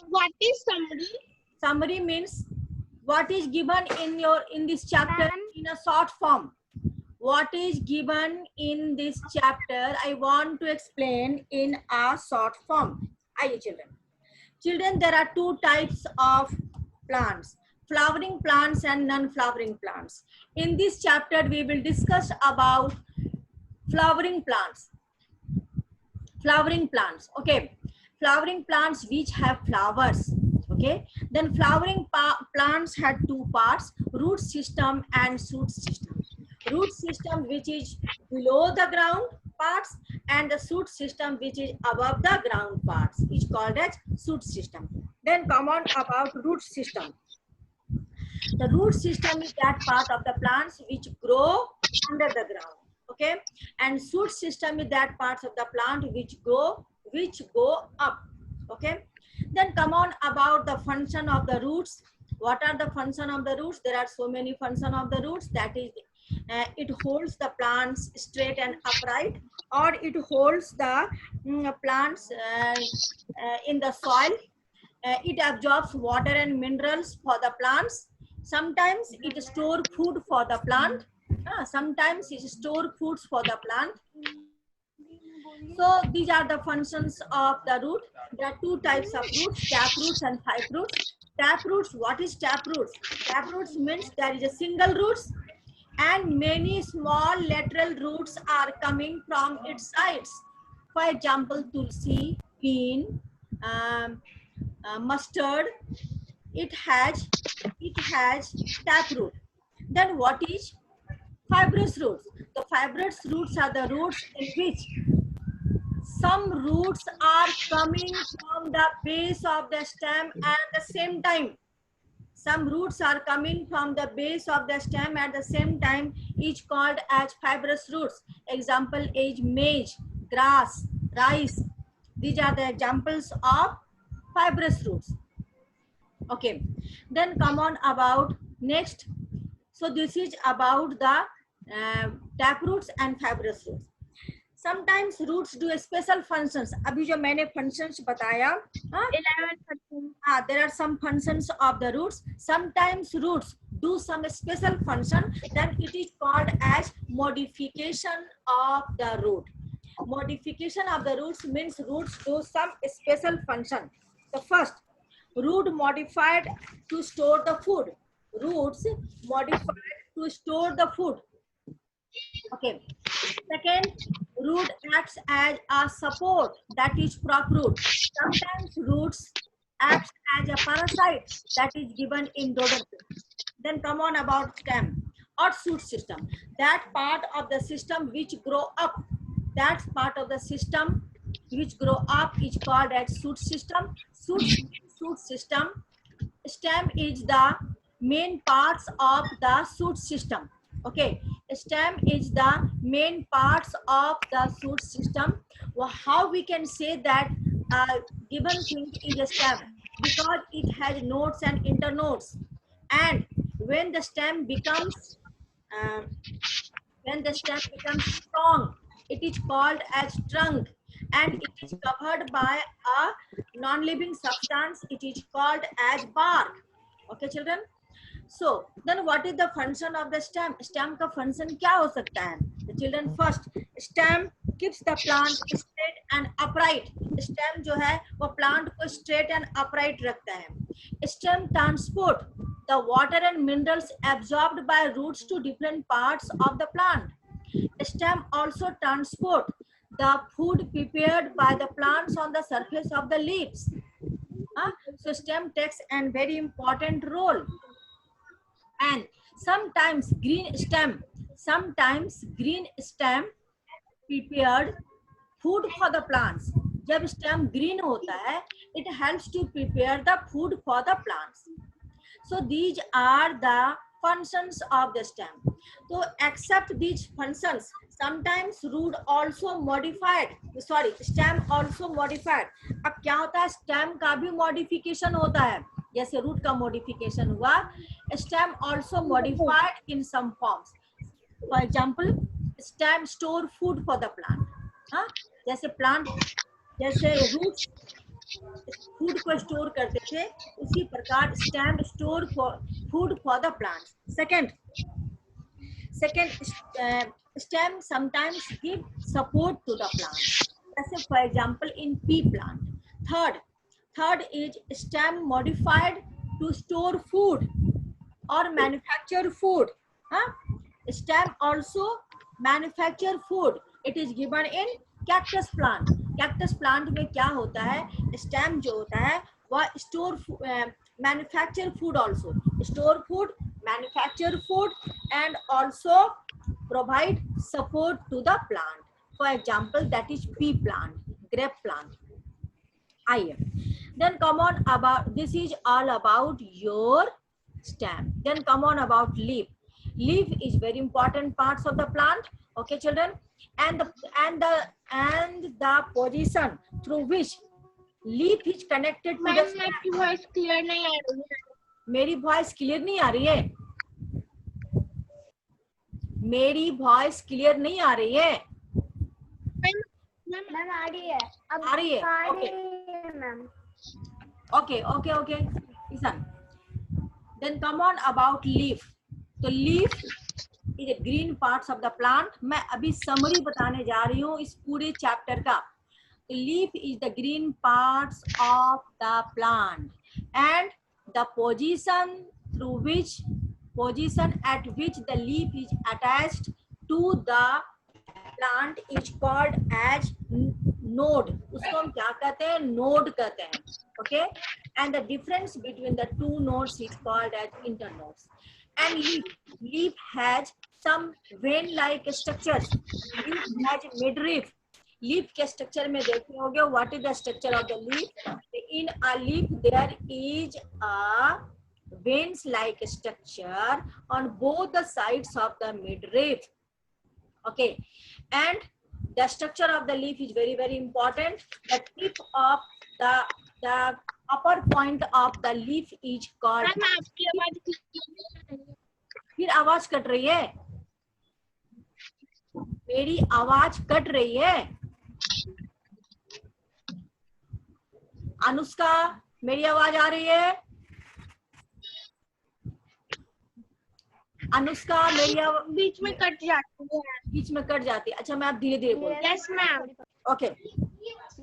What is summary? Summary means what is given in this chapter in a short form. What is given in this chapter, I want to explain in a short form. Are you children? Children, there are two types of plants: flowering plants and non-flowering plants. In this chapter, we will discuss about flowering plants. Flowering plants, okay. Flowering plants which have flowers, okay. Then flowering plants had two parts: root system and shoot system. Root system which is below the ground parts, and the shoot system which is above the ground parts is called as shoot system. Then come on about root system. The root system is that part of the plants which grow under the ground, okay. And shoot system is that parts of the plant which go up, okay. Then come on about the function of the roots. What are the function of the roots? There are so many function of the roots. That is, it holds the plants straight and upright, or it holds the plants in the soil. It absorbs water and minerals for the plants. Sometimes it stores food for the plant. Sometimes it stores foods for the plant. So these are the functions of the root. There are two types of roots: tap roots and pipe roots. Tap roots, what is tap roots? Tap roots means there is a single roots and many small lateral roots are coming from its sides. For example, tulsi, bean, mustard, it has taproot. Then what is fibrous roots? The fibrous roots are the roots in which some roots are coming from the base of the stem at the same time. Some roots are coming from the base of the stem at the same time, each called as fibrous roots. Example is maize, grass, rice. These are the examples of fibrous roots. Okay, then come on about next. So this is about the tap roots and fibrous roots. Sometimes roots do special functions. अभी जो मैंने functions बताया, 11%. there are some functions of the roots. Sometimes roots do some special function, then it is called as modification of the root. Modification of the roots means roots do some special function. The first, root modified to store the food. Roots modified to store the food. Okay. Second, root acts as a support, that is prop root. Sometimes roots acts as a parasite, that is given in rhodopsin. Then come on about stem or shoot system. That part of the system which grow up, that part of the system which grow up is called as shoot system. Shoot system. Stem is the main parts of the shoot system. Okay, stem is the main parts of the shoot system. Well, how we can say that given thing is a stem? Because it has nodes and internodes, and when the stem becomes strong, it is called as trunk, and it is covered by a non-living substance. It is called as bark. Okay, children. So then what is the function of the stem? Stem का function क्या हो सकता है? The children, first, stem keeps the plant straight and upright. Stem जो है वो plant को straight and upright रखता है. Stem transport the water and minerals absorbed by roots to different parts of the plant. Stem also transport the food prepared by the plants on the surface of the leaves. So stem takes a very important role. And sometimes green stem prepared food for the plants. जब stem green होता है, it helps to prepare the food for the plants. So these are the functions of the stem. So except these functions, sometimes root also modified. Sorry, stem also modified. अब क्या होता है? Stem का भी modification होता है. जैसे root का मॉडिफिकेशन हुआ, stem also modified in some forms. For example, stem store food for the plant. जैसे प्लांट, जैसे रूट्स फूड को स्टोर करते थे, उसी प्रकार stem store food for the plants. Second, stem sometimes give support to the plant. As for example, in pea plant. Third is stem modified to store food or manufacture food. Huh? Stem also manufacture food. It is given in cactus plant. Cactus plant में क्या होता है? Stem जो होता है वह store manufacture food also. Store food, manufacture food, and also provide support to the plant. For example, that is pea plant, grape plant. Then come on about, this is all about your stem. Then come on about leaf. Leaf is very important parts of the plant. Okay, children, and the position through which leaf is connected to the stem. आपकी voice clear नहीं आ रही है. मेरी voice clear नहीं आ रही है. मेरी voice clear नहीं आ रही है. मैम आ रही है. अब आ रही है. आ ओके रही है ma'am. okay. Listen. Then come on about leaf. तो leaf is a green parts of the plant. मैं अभी summary बताने जा रही हूँ इस पूरे chapter का. The leaf is the green parts of the plant, and the position at which the leaf is attached to the plant is called as node. उसको हम क्या कहते हैं? Node कहते हैं. Okay, and the difference between the two nodes is called as internodes. And leaf has some vein-like structures. Leaf has midrib. Leaf के structure में देखे होंगे. What is the structure of the leaf? In a leaf there is a veins-like structure on both the sides of the midrib. Okay, and the structure of the leaf is very, very important. The tip of the upper point of the leaf is called. Ma'am आपकी आवाज clear. फिर आवाज cut रही है. मेरी आवाज cut रही है. अनुष्का, मेरी आवाज आ रही है? अनुष्का, मेरी आवाज बीच में कट जाती है. बीच में कट जाती है. अच्छा, मैं आप धीरे धीरे बोल. Yes ma'am. Okay. Yes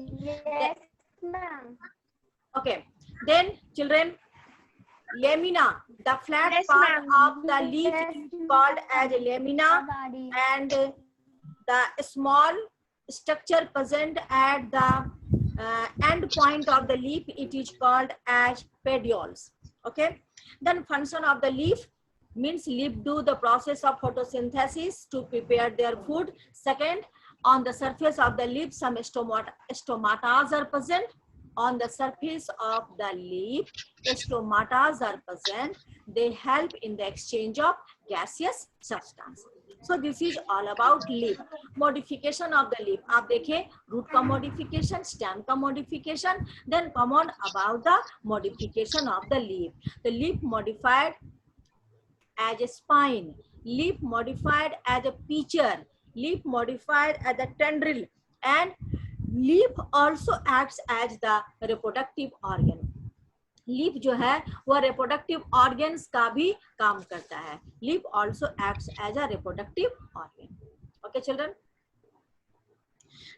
ma'am. Okay, then children, lamina, the flat Yes, part ma'am. of the leaf is called as lamina, and the small structure present at the end point of the leaf, it is called as petioles. Okay, then function of the leaf means leaf do the process of photosynthesis to prepare their food. Second, on the surface of the leaf, some stomatas are present. On the surface of the leaf, stomatas are present. They help in the exchange of gaseous substance. So this is all about leaf. Modification of the leaf. आप देखें root का modification, stem का modification. Then come on about the modification of the leaf. The leaf modified as a spine. Leaf modified as a pitcher. Leaf modified as a tendril. And leaf also acts as the reproductive organ. Leaf जो है वह reproductive organs का भी काम करता है. Leaf also acts as a reproductive organ. Okay, children.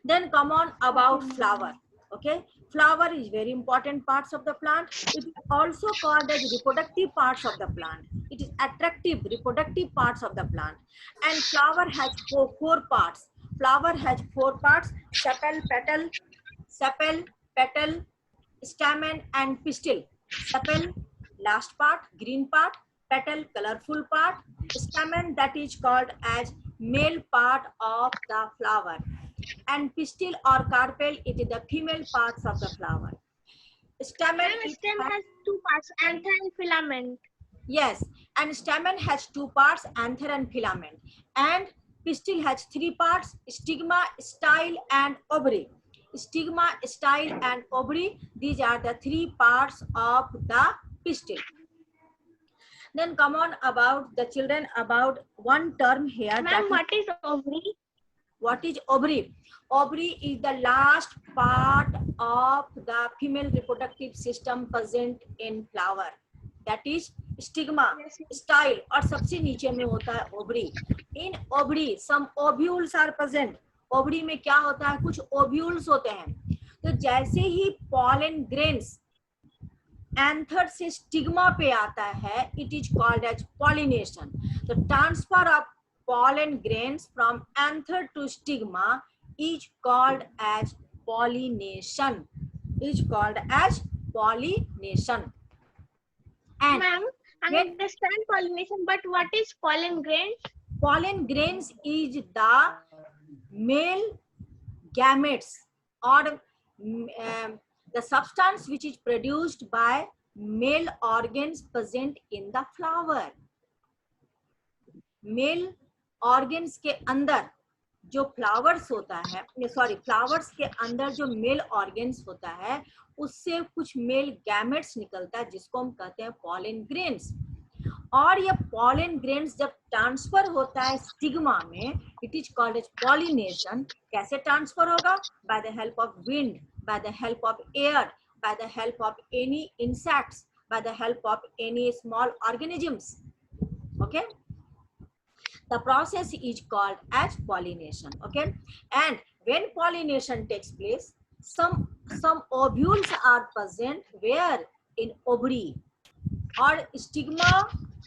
Then come on about flower. Okay, flower is very important parts of the plant. It is also called as reproductive parts of the plant. It is attractive reproductive parts of the plant. And flower has four parts. Flower has four parts: sepal, petal, stamen, and pistil. Sepal, last part, green part. Petal, colorful part. Stamen, that is called as male part of the flower. And pistil or carpel, it is the female parts of the flower. Stamen, stem has two parts, anther and filament. Yes, and stamen has two parts, anther and filament. And pistil has three parts: stigma, style, and ovary. Stigma, style, and ovary. These are the three parts of the pistil. Then come on about the children about one term here. Ma'am, what is ovary? What is ovary? Ovary is the last part of the female reproductive system present in flower. That is stigma, style, और सबसे नीचे में होता है ovary. In ovary, some ovules are present. Ovary में क्या होता है? कुछ ovules होते हैं. तो जैसे ही pollen grains एंथर से स्टिग्मा पे आता है, it is called as pollination. The transfer of pollen grains from anther to stigma is called as pollination. Is called as pollination. And Ma'am, I understand pollination, but what is pollen grains? Pollen grains is the male gametes or the substance which is produced by male organs present in the flower. Male organs के अंदर जो flowers होता है, sorry flowers के अंदर जो mail organs होता है उससे कुछ मेल गैमेट्स निकलता है जिसको हम कहते हैं पॉलन ग्रेन्स. और ये पॉलन ग्रेन्स जब ट्रांसफर होता है स्टिग्मा में, it is called as pollination. कैसे ट्रांसफर होगा? By the help of wind, by the help of air, by the help of any insects, by the help of any small organisms. Okay, the process is called as pollination. Okay, and when pollination takes place, some ovules are present where in ovary, और stigma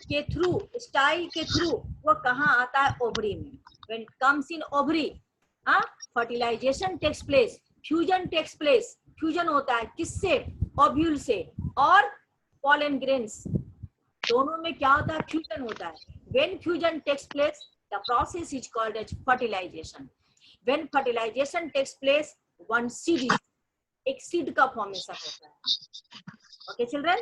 के through, style के through वो कहाँ आता है? Ovary में. when it comes in ovary, fertilization takes place, fusion takes place. Fusion होता है किससे? ओव्यूल से और पॉलन ग्रेन्स, दोनों में क्या होता है? फ्यूजन होता है. When fusion takes place, the process is called as fertilisation. When fertilisation takes place, one seed, एक सीड का फॉर्मेशन होता है. Okay children.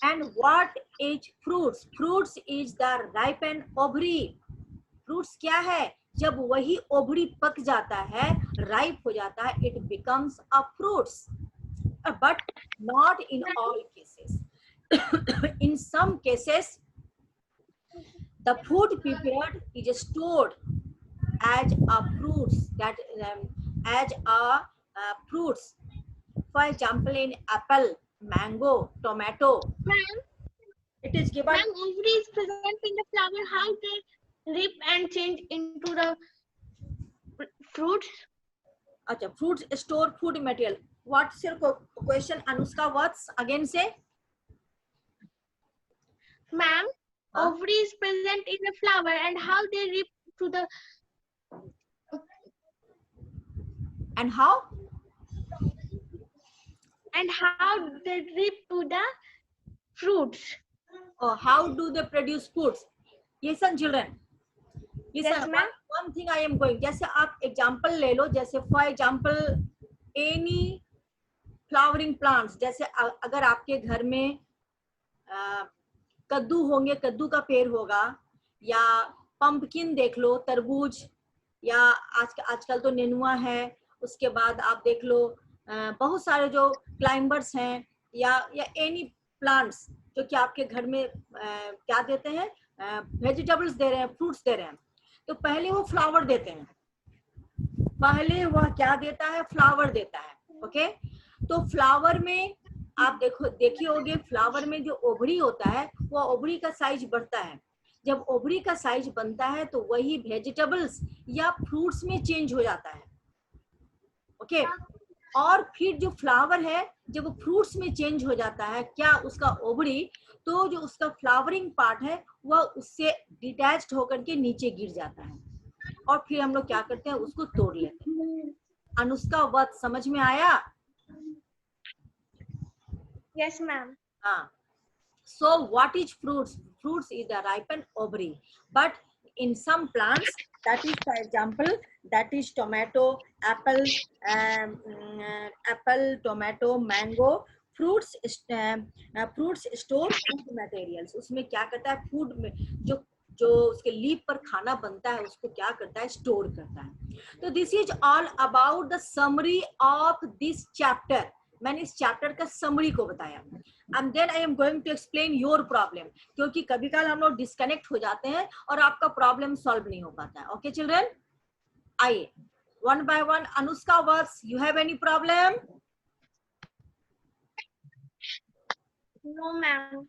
And what is fruits? Fruits is the ripened ovary. Fruits क्या है? जब वही ओवरी पक जाता है, राइप हो जाता है, it becomes a fruits. But not in all cases. In some cases the food prepared is stored as a fruits, that as a fruits. For example in apple, mango, tomato. It is given. Ma'am, ovary is present in the flower. How they rip and change into the fruits? अच्छा, fruits store food material. What's your question, Anushka? What's again say? Ma'am, ovary is present in the flower, and how they rip to the And how? And how they rip to the fruits. Oh, how do they produce foods? Listen, children. Listen, Yes, one thing I am going. जैसे आप example ले लो, जैसे for example any flowering plants. जैसे अगर आपके घर में कद्दू होंगे, कद्दू का पेड़ होगा, या पंपकिन देख लो, तरबूज, या आजकल तो नेनुआ है. उसके बाद आप देख लो बहुत सारे जो क्लाइंबर्स हैं, या एनी प्लांट्स जो कि आपके घर में क्या देते हैं? वेजिटेबल्स दे रहे हैं, फ्रूट्स दे रहे हैं. तो पहले वो फ्लावर देते हैं. पहले वह क्या देता है? फ्लावर देता है. ओके, तो फ्लावर में आप देखिए होगे, फ्लावर में जो ओवरी होता है वो ओवरी का साइज बढ़ता है. जब ओवरी का साइज बनता है तो वही वेजिटेबल्स या फ्रूट्स में चेंज हो जाता है. ओके, और फिर जो फ्लावर है जब वो फ्रूट्स में चेंज हो जाता है, क्या उसका ओवरी, तो जो उसका फ्लावरिंग पार्ट है वह उससे डिटैच्ड होकर के नीचे गिर जाता है, और फिर हम लोग क्या करते हैं? उसको तोड़ लेते हैं. अनुष्का, बात समझ में आया? Yes, ma'am. हाँ. So what is fruits? Fruits is the ripened ovary, but in some plants, that is for example, that is tomato, apple, tomato, mango. Fruits store food materials. उसमें क्या करता है? फूड में जो उसके लीफ पर खाना बनता है उसको क्या करता है? स्टोर करता है. तो this is all about the summary of this chapter. मैंने इस चैप्टर का समरी को बताया. And then I am going to explain your problem, क्योंकि कभी कभी हम लोग डिस्कनेक्ट हो जाते हैं और आपका प्रॉब्लम सॉल्व नहीं हो पाता है. ओके चिल्ड्रन, आइए one by one. Anushka works. You have any problem? No, ma'am.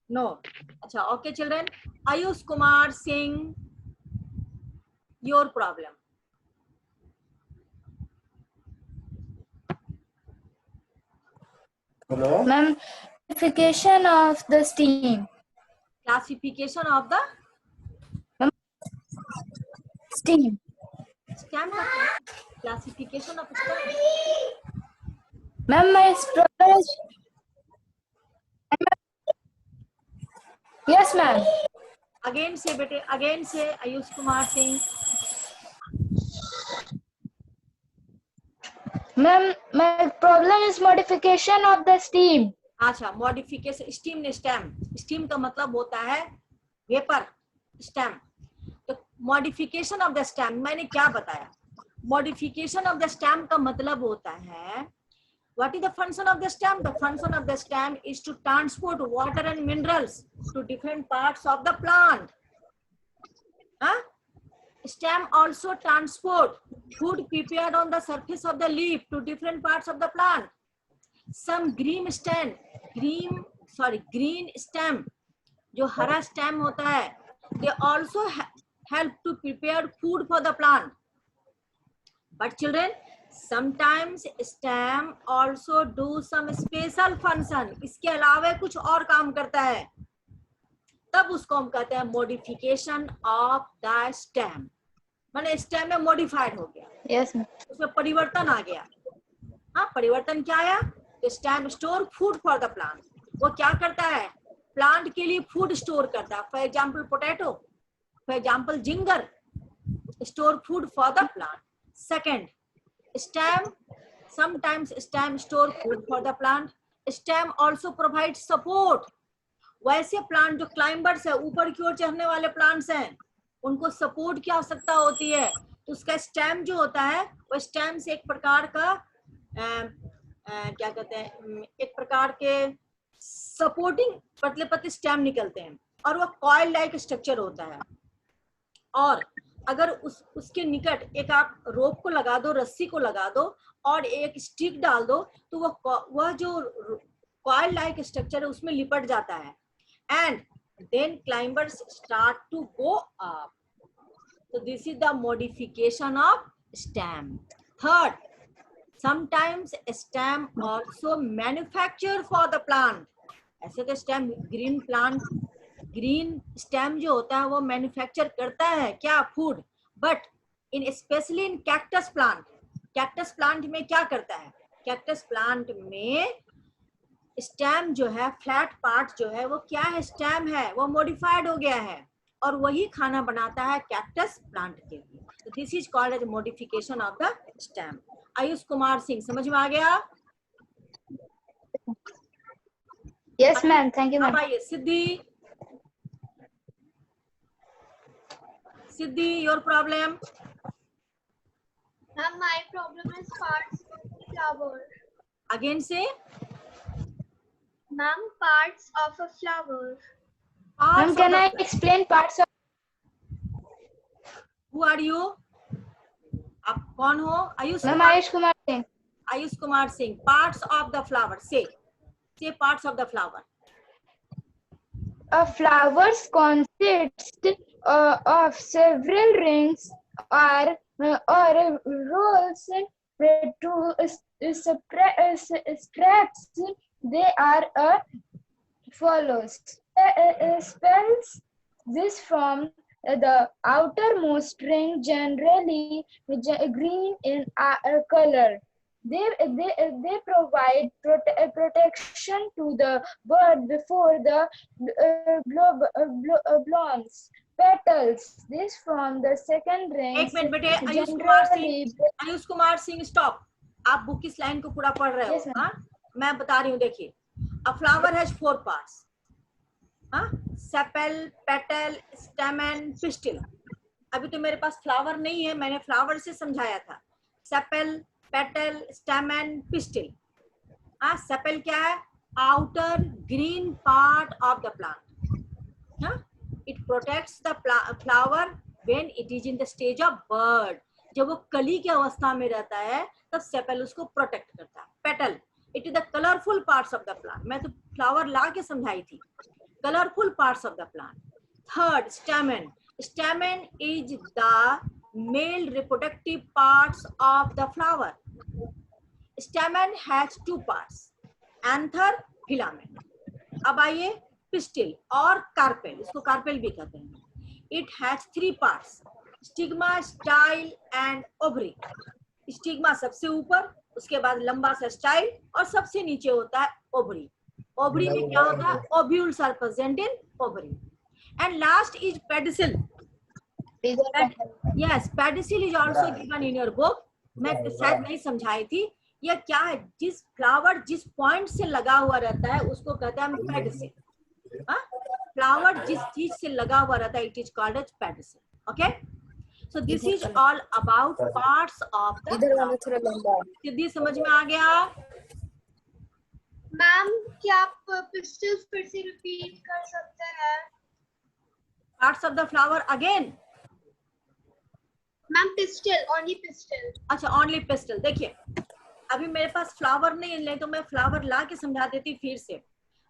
No. अच्छा, okay, children. Ayush Kumar Singh, your problem. Hello. Ma'am, classification of the steam. Classification of the Steam. stem. Classification of stem. Ma'am, my problem is. Yes, ma'am. Again say, bete. Again say, Ayush Kumar Singh. Ma'am, my problem is modification of the steam. अच्छा, modification. Steam ने stem. Steam का मतलब होता है vapour. Stem. तो modification of the stem मैंने क्या बताया? मॉडिफिकेशन ऑफ द स्टेम का मतलब होता है, what is the function of the stem? The function of the stem is to transport water and minerals to different parts of the plant. Huh? Stem also transport food prepared on the surface of the leaf to different parts of the plant. Some green stem, green stem, जो हरा stem होता है, they also help to prepare food for the plant. But children, sometimes stem also do some special function. इसके अलावा कुछ और काम करता है, तब उसको हम कहते हैं modification of the stem. माने stem में modified हो गया. Yes, ma'am. उसमें परिवर्तन आ गया. हाँ, परिवर्तन क्या आया? तो stem store food for the plant. वो क्या करता है? प्लांट के लिए फूड स्टोर करता है. For example potato, for example ginger, store food for the plant. Second, stem, sometimes stem store food for the plant. Stem also provides support. वैसे plant जो क्लाइंबर्स है, ऊपर की ओर चढ़ने वाले प्लांट्स हैं, उनको सपोर्ट की आवश्यकता होती है. तो उसका स्टेम जो होता है, वो स्टेम से एक प्रकार का क्या कहते हैं, एक प्रकार के सपोर्टिंग पतले पतले स्टेम निकलते हैं और वो कॉइल लाइक स्ट्रक्चर होता है. और अगर उसके निकट एक आप रोप को लगा दो, रस्सी को लगा दो और एक स्टिक डाल दो, तो वह जो कॉइल लाइक स्ट्रक्चर है उसमें लिपट जाता है. And then climbers start to go up. So this is the modification of stem. Third, sometimes stem also manufacture for the plant. ऐसे तो stem green stem जो होता है वो मैन्युफैक्चर करता है क्या? Food. But in specially in cactus plant में क्या करता है? कैक्टस प्लांट में स्टेम जो है, फ्लैट पार्ट जो है, वो क्या है? स्टेम है, वो मॉडिफाइड हो गया है और वही खाना बनाता है कैक्टस प्लांट के लिए. तो this is called as modification of the stem. Ayush Kumar Singh, समझ में आ गया? Yes, ma'am. Thank you, ma'am. अब आइए Siddhi, your problem. Ma'am, my problem is parts of the flower. Again से. Ma'am, parts of a flower. Ma'am, can I explain parts of? Who are you? आप कौन हो? Ayush. Ma'am, Ayush Kumar Singh. Ayush Kumar Singh. Parts of the flower. Say parts of the flower. A flowers consist of several rings or rolls to straps. They are follows. Spells this from the outermost ring, generally green in color. They provide protection to the bird before the blooms. Petals. This from the second ring. एक minute बेटे. Ayush Kumar Singh stop. आप book की line को पूरा पढ़ रहे हो. Yes, हाँ, मैं बता रही हूँ. देखिए, a flower has 4 parts. Sepal, petal, स्टेमन, pistil. अभी तो मेरे पास फ्लावर नहीं है, मैंने फ्लावर से समझाया था. Sepal, petal, स्टेमन, pistil. सेपल क्या है? Outer green part of the plant. It protects the flower when it is in the stage of bird. जब वो कली की अवस्था में रहता है तब सेपल उसको प्रोटेक्ट करता है. Petal, it is the colourful parts of the plant. मैं तो फ्लावर ला के समझाई थी. Colourful parts of the plant. Third, stamen. Stamen is the male reproductive parts of the flower. Stamen has two parts, anther, filament. अब आइए pistil और carpel, इसको carpel भी कहते हैं. It has three parts, stigma, style and ovary. Stigma सबसे ऊपर, उसके बाद लंबा सा स्टाइल और सबसे नीचे होता है ओवरी. ओवरी में क्या होता है? Ovules are present in ovary. And last is pedicel. Yes, pedicel is also given in your book. मैं शायद नहीं समझाई थी. यह क्या है? जिस फ्लावर जिस पॉइंट से लगा हुआ रहता है उसको कहते हैं पेडिसिल. फ्लावर जिस चीज से लगा हुआ रहता है, it is called as pedicel. Okay, so this is all about parts of the flower. Siddhi समझ में आ गया? मैम क्या आप पिस्टल्स फिर से रिपीट कर सकते हैं? Parts of the flower again. Ma'am pistol, only pistol. अच्छा, ओनली पिस्टल. देखिए अभी मेरे पास फ्लावर नहीं तो मैं फ्लावर ला के समझा देती फिर से.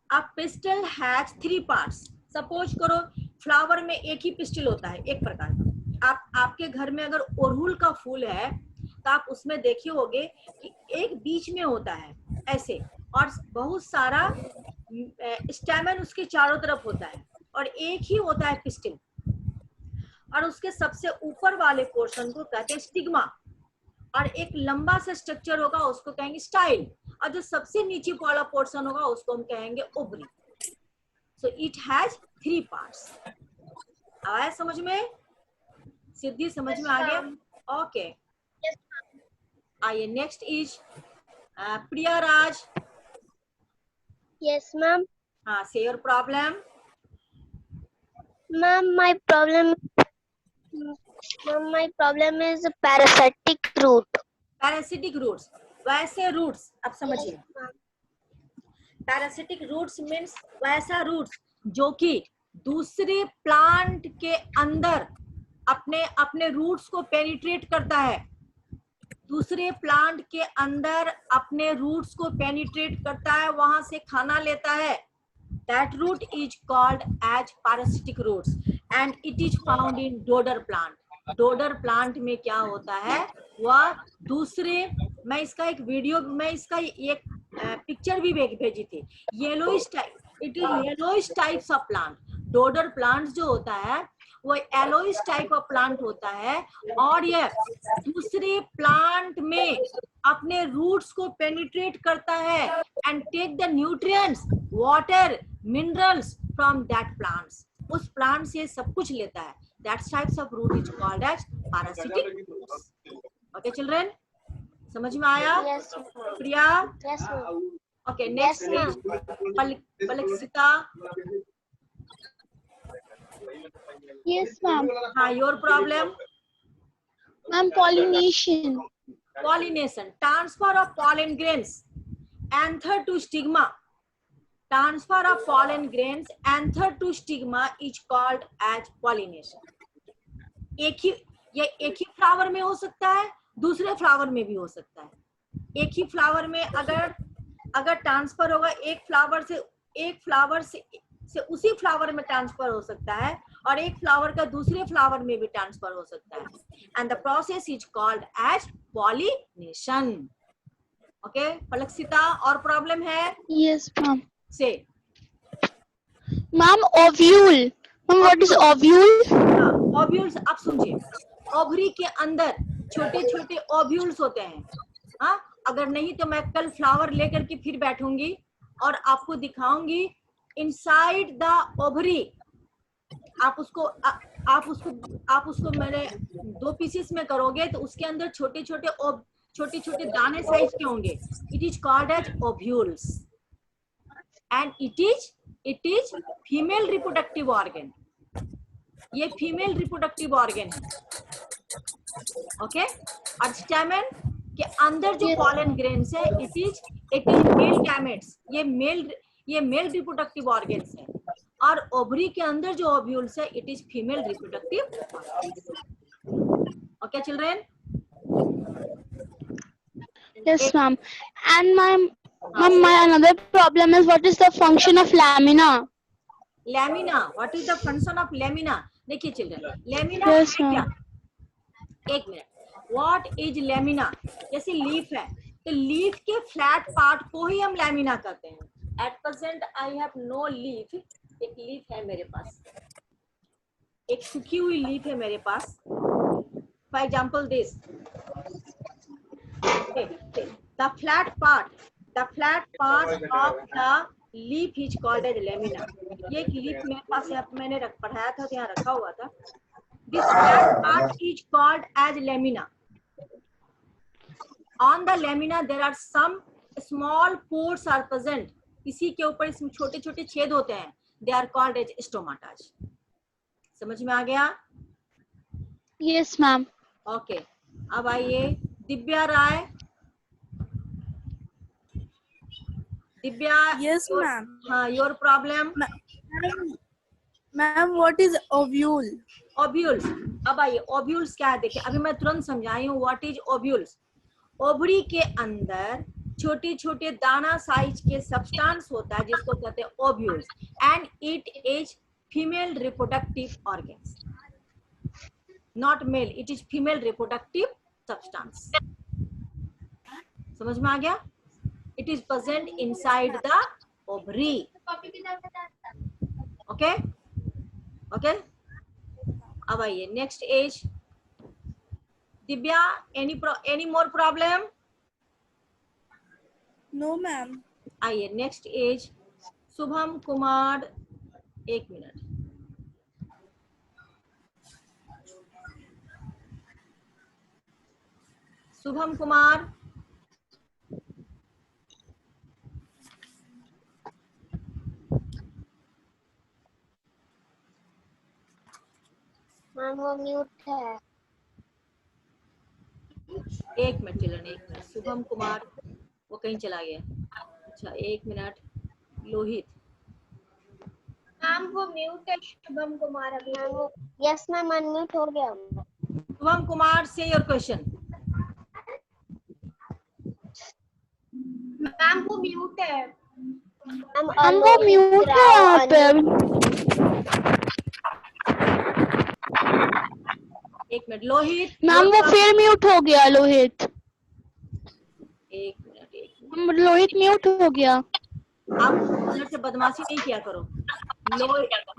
अब pistol has three parts. Suppose करो फ्लावर में एक ही पिस्टल होता है, एक प्रकार का. आपके घर में अगर अड़हुल का फूल है तो आप उसमें देखे होंगे कि एक बीच में होता है ऐसे, और बहुत सारा स्टैमेन उसके चारों तरफ होता है, और एक ही होता है पिस्टिल. और उसके सबसे ऊपर वाले पोर्शन को कहते हैं स्टिग्मा, और एक लंबा सा स्ट्रक्चर होगा उसको कहेंगे स्टाइल, और जो सबसे नीचे वाला पोर्शन होगा उसको हम कहेंगे ovary. So it has three parts. आया समझ में? सिद्धि समझ में आ गया? ओके, आइए next is Priya Raj. Yes, ma'am. हाँ, say your problem. Ma'am, my problem is parasitic root. Parasitic roots, वैसे रूट्स. अब समझिए, पैरासिटिक रूट्स मीन्स वैसा रूट्स जो कि दूसरे प्लांट के अंदर अपने रूट्स को पेनिट्रेट करता है. दूसरे प्लांट के अंदर अपने रूट्स को पेनिट्रेट करता है, वहां से खाना लेता है. That root is called as parasitic roots and it is found in dodder plant. Dodder plant में क्या होता है? वह दूसरे, मैं इसका एक पिक्चर भी भेजी थी. Yellowish type, it is yellowish types of plant. Dodder plant जो होता है वो येलोइश टाइप ऑफ प्लांट होता है, और यह दूसरे प्लांट में अपने रूट्स को पेनिट्रेट करता है and take the nutrients, water, minerals from that plants. उस प्लांट से सब कुछ लेता है. That types of root is called as parasitic roots. Okay, children? समझ में आया? Yes, Priya? yes, ma'am. Okay, next Yes, is Palaksita. Yes, ma'am. हाँ, your problem? Ma'am, pollination. Pollination. Transfer of pollen grains, anther to stigma. Transfer of pollen grains, anther to stigma is called as pollination. एक ही flower में हो सकता है, दूसरे flower में भी हो सकता है. एक ही फ्लावर में अगर ट्रांसफर होगा, एक फ्लावर से उसी फ्लावर में ट्रांसफर हो सकता है, और एक फ्लावर का दूसरे फ्लावर में भी ट्रांसफर हो सकता है. And the process is called as pollination. Okay, Palakshita, और प्रॉब्लम है? Yes, ma'am. से Ma'am, ovule. Ma'am, what is ovule? Ovules. अब सुनिए, ओवरी के अंदर छोटे छोटे ओव्यूल्स होते हैं. हाँ, अगर नहीं तो मैं कल फ्लावर लेकर के फिर बैठूंगी और आपको दिखाऊंगी इनसाइड द ओवरी. आप उसको मेरे 2 पीसेस में करोगे तो उसके अंदर छोटे छोटे दाने साइज के होंगे. It is called as ovules and it is female reproductive organ. ये फीमेल रिप्रोडक्टिव ऑर्गन है. ओके, और स्टैमेन के अंदर जो पॉलन ग्रेन्स है, इट इज मेल गैमेट्स. ये मेल रिप्रोडक्टिव ऑर्गन्स है, और ओवरी के अंदर जो ओव्यूल्स है, it is female reproductive organs. Okay children? Yes, ma'am. And my another problem is what is the function of lamina? Lamina. What is the function of lamina? देखिए children, lamina Yes, है क्या? ma'am. एक minute. What is lamina? जैसे leaf है, तो leaf के flat part को ही हम लैमिना कहते हैं. At present I have no leaf. एक लीफ है मेरे पास, एक सूखी हुई लीफ है मेरे पास. For example, this. Okay. The flat part of the leaf is called as lamina. ये एक लीफ मेरे पास यहाँ मैंने पढ़ाया था, यहाँ रखा हुआ था. This flat part is called as lamina. On the lamina there are some small pores are present. इसी के ऊपर इसमें छोटे छोटे छेद होते हैं. They are called as stomata. समझ में आ गया? Yes, ma'am. ओके. अब आइए दिव्या राय. दिव्या. Yes, ma'am. हाँ, your problem. Ma'am, what is ovule? Ovules. अब आइए ओव्यूल्स क्या है देखिए, अभी मैं तुरंत समझाई हूँ व्हाट इज ओव्यूल्स. ओवरी के अंदर छोटे छोटे दाना साइज के सब्सटेंस होता है जिसको कहते हैं ovules, and it is female reproductive organs, not male. It is female reproductive substance. समझ में आ गया? It is present inside the ovary. Okay okay. अब आइए next as. Divya, any more problem? No, ma'am. आइए नेक्स्ट एज शुभम कुमार. एक minute. Shubham Kumar. Ma'am वो mute है. एक मिनट चिल्ड्रन, एक मिनट. शुभम कुमार वो कहीं चला गया. अच्छा एक मिनट. लोहित. मैम वो म्यूट है शुभम कुमार अभी. यस मैम अनम्यूट हो गया. शुभम कुमार से योर क्वेश्चन. मैम वो म्यूट है. हम वो म्यूट है यहाँ पे. एक मिनट. लोहित. मैम वो फिर म्यूट हो गया लोहित. एक मिनट. लोहित म्यूट हो गया. आप उधर से बदमाशी नहीं किया करो.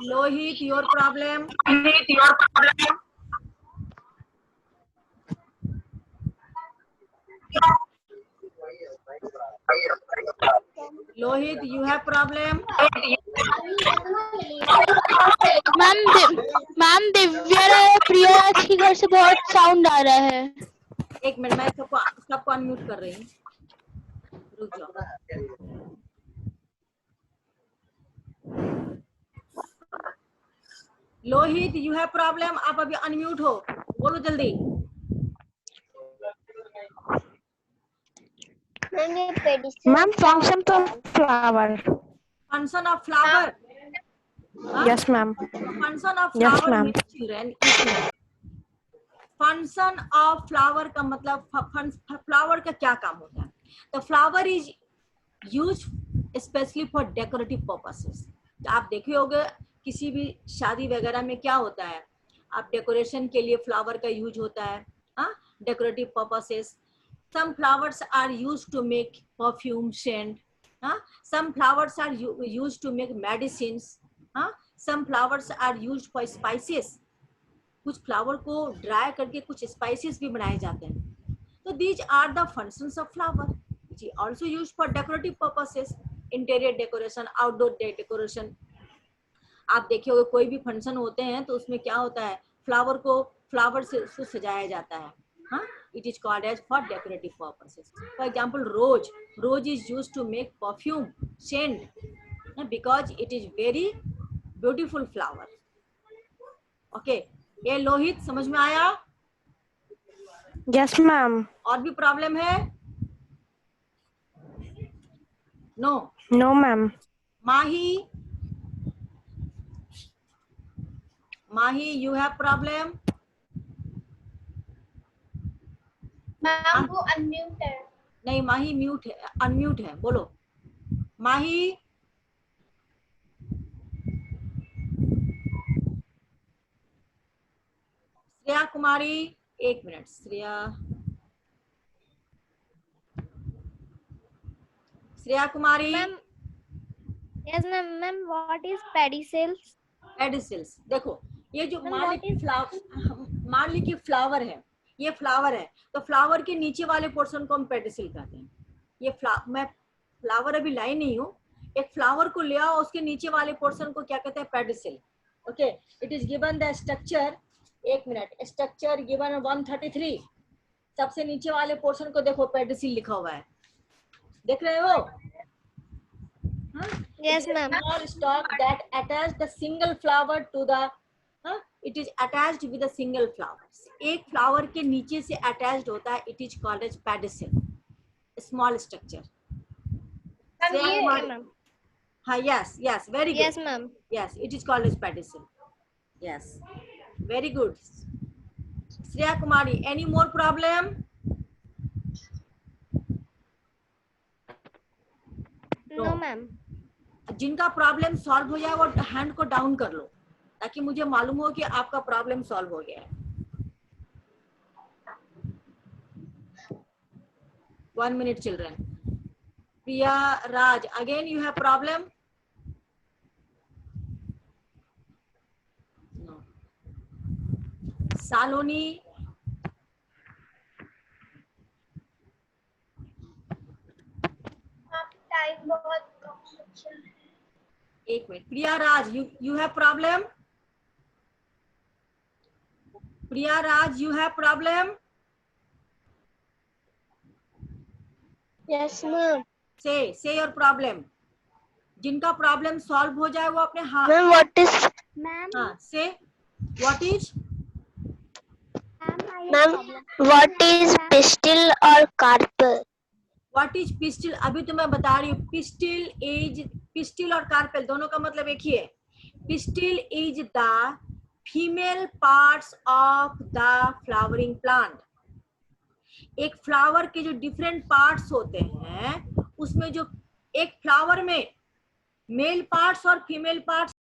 Lohit your problem. Lohit you have problem. Ma'am Divya Rai Priya के घर से बहुत साउंड आ रहा है. एक मिनट, मैं सबको अनम्यूट कर रही हूँ. रुक जाओ. Lohit you have problem. आप अभी अनम्यूट हो, बोलो जल्दी. Ma'am function of flower. Function of flower. Yes ma'am. Function of Yes, flower ma'am. Children. Function of flower का मतलब फ्लावर का क्या काम होता है? The flower is use specially for decorative purposes. आप देखे होंगे किसी भी शादी वगैरह में क्या होता है, आप डेकोरेशन के लिए फ्लावर का यूज होता है. Decorative purposes. some flowers are used to make perfume scent. Some flowers are used to make medicines. Some flowers are used for spices. कुछ फ्लावर को ड्राई करके कुछ स्पाइसेस भी बनाए जाते हैं. तो these are the functions of flower which is also used for decorative purposes. Interior decoration, outdoor decoration. आप देखिए होगा कोई भी फंक्शन होते हैं तो उसमें क्या होता है, फ्लावर से उसको सजाया जाता है. It is called as for decorative purposes. For example, rose is used to make perfume scent because it is very beautiful flower. Okay, ये लोहित समझ में आया? Yes ma'am. और भी प्रॉब्लम है? No ma'am. Mahi you have problem? Ma'am वो unmute है. नहीं, माही म्यूट है, अनम्यूट है, बोलो माही। श्रेया कुमारी, एक minute, Shreya Kumari. Ma'am, yes, ma'am. What is pedicels? पेडिसिल्स, देखो ये जो Ma'am, मान what ली कि फ्लावर है, ये फ्लावर है, तो फ्लावर के नीचे वाले पोर्शन को हम पेडिसिल कहते हैं। ये मैं फ्लावर अभी लाई नहीं हूँ, एक फ्लावर को ले आओ, उसके नीचे वाले पोर्शन को क्या कहते हैं, pedicel. Okay, it is given the structure, एक मिनट, स्ट्रक्चर गिवन 133, सबसे नीचे वाले पोर्शन को देखो, पेडिसिल लिखा हुआ है, देख रहे हो? Yes, ma'am. Small stalk that attach the single flower to the, it is attached with a single flower. एक फ्लावर के नीचे से अटैच्ड होता है, it is called as pedicel, small structure. हाँ, yes, very good. Yes, ma'am. Yes, it is called as pedicel. Yes, very good. Shreya Kumari, any more problem? No, ma'am. जिनका problem solve हो जाए वो hand को down कर लो, ताकि मुझे मालूम हो कि आपका प्रॉब्लम सॉल्व हो गया है। 1 minute children. Priya Raj, again you have problem? No. Saloni, time बहुत कम है। एक minute, Priya Raj, you have problem? Priya Raj, you have problem? Yes, ma'am. Say your problem. जिनका प्रॉब्लम सॉल्व हो जाए वो अपने हाथ, Ma'am, what is Ma'am, हाँ, say what is? ma'am, what is pistil or carpel? What is pistil? अभी तो मैं बता रही हूँ, pistil और carpel दोनों का मतलब एक ही है। Pistil is the female parts of the flowering plant. एक फ्लावर के जो डिफरेंट पार्ट्स होते हैं, उसमें जो एक फ्लावर में मेल पार्ट्स और फीमेल पार्ट्स